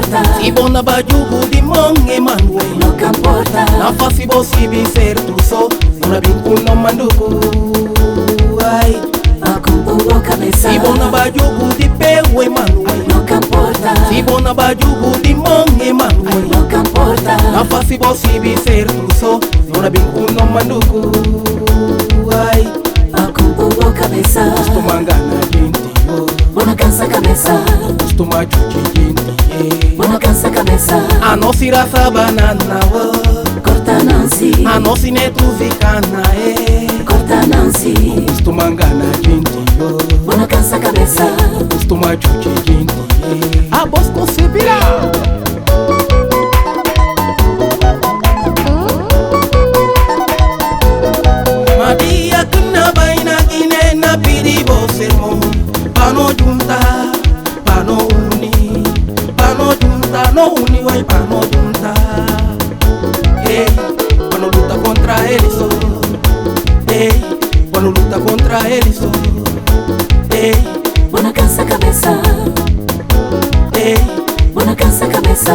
importa. Si bona bajugo di monge manwe, No que importa. na fasi bosibi ser tu so, una binku no manduku. Ai, Acompanhou cabeça. si bona bajugo di pewe manwe, No que importa. si bona bajugo di monge manwe, No que importa. na fasi bosibi ser tu so, una binku no manduku. Ai, Acompanhou cabeça. tu mangana gente yo, Bona cansa cabeça. tu machuki gente ye. Bona cansa cabeça. A nossa iraça banana wo, Corta Nancy. a nossa neto zicana Corta Nancy. tu mangana gente yo, Bona cansa cabeça. tu machuki gente ye. A voz concebirá. Maria kena baina ine na pidi sermão, pano junta, pano uni, pano junta, no uni vai pano junta. Hey, quando luta contra eles só. Hey, quando luta contra eles só. Hey, Bona cansa cabeça. hey, Bona cansa cabeça.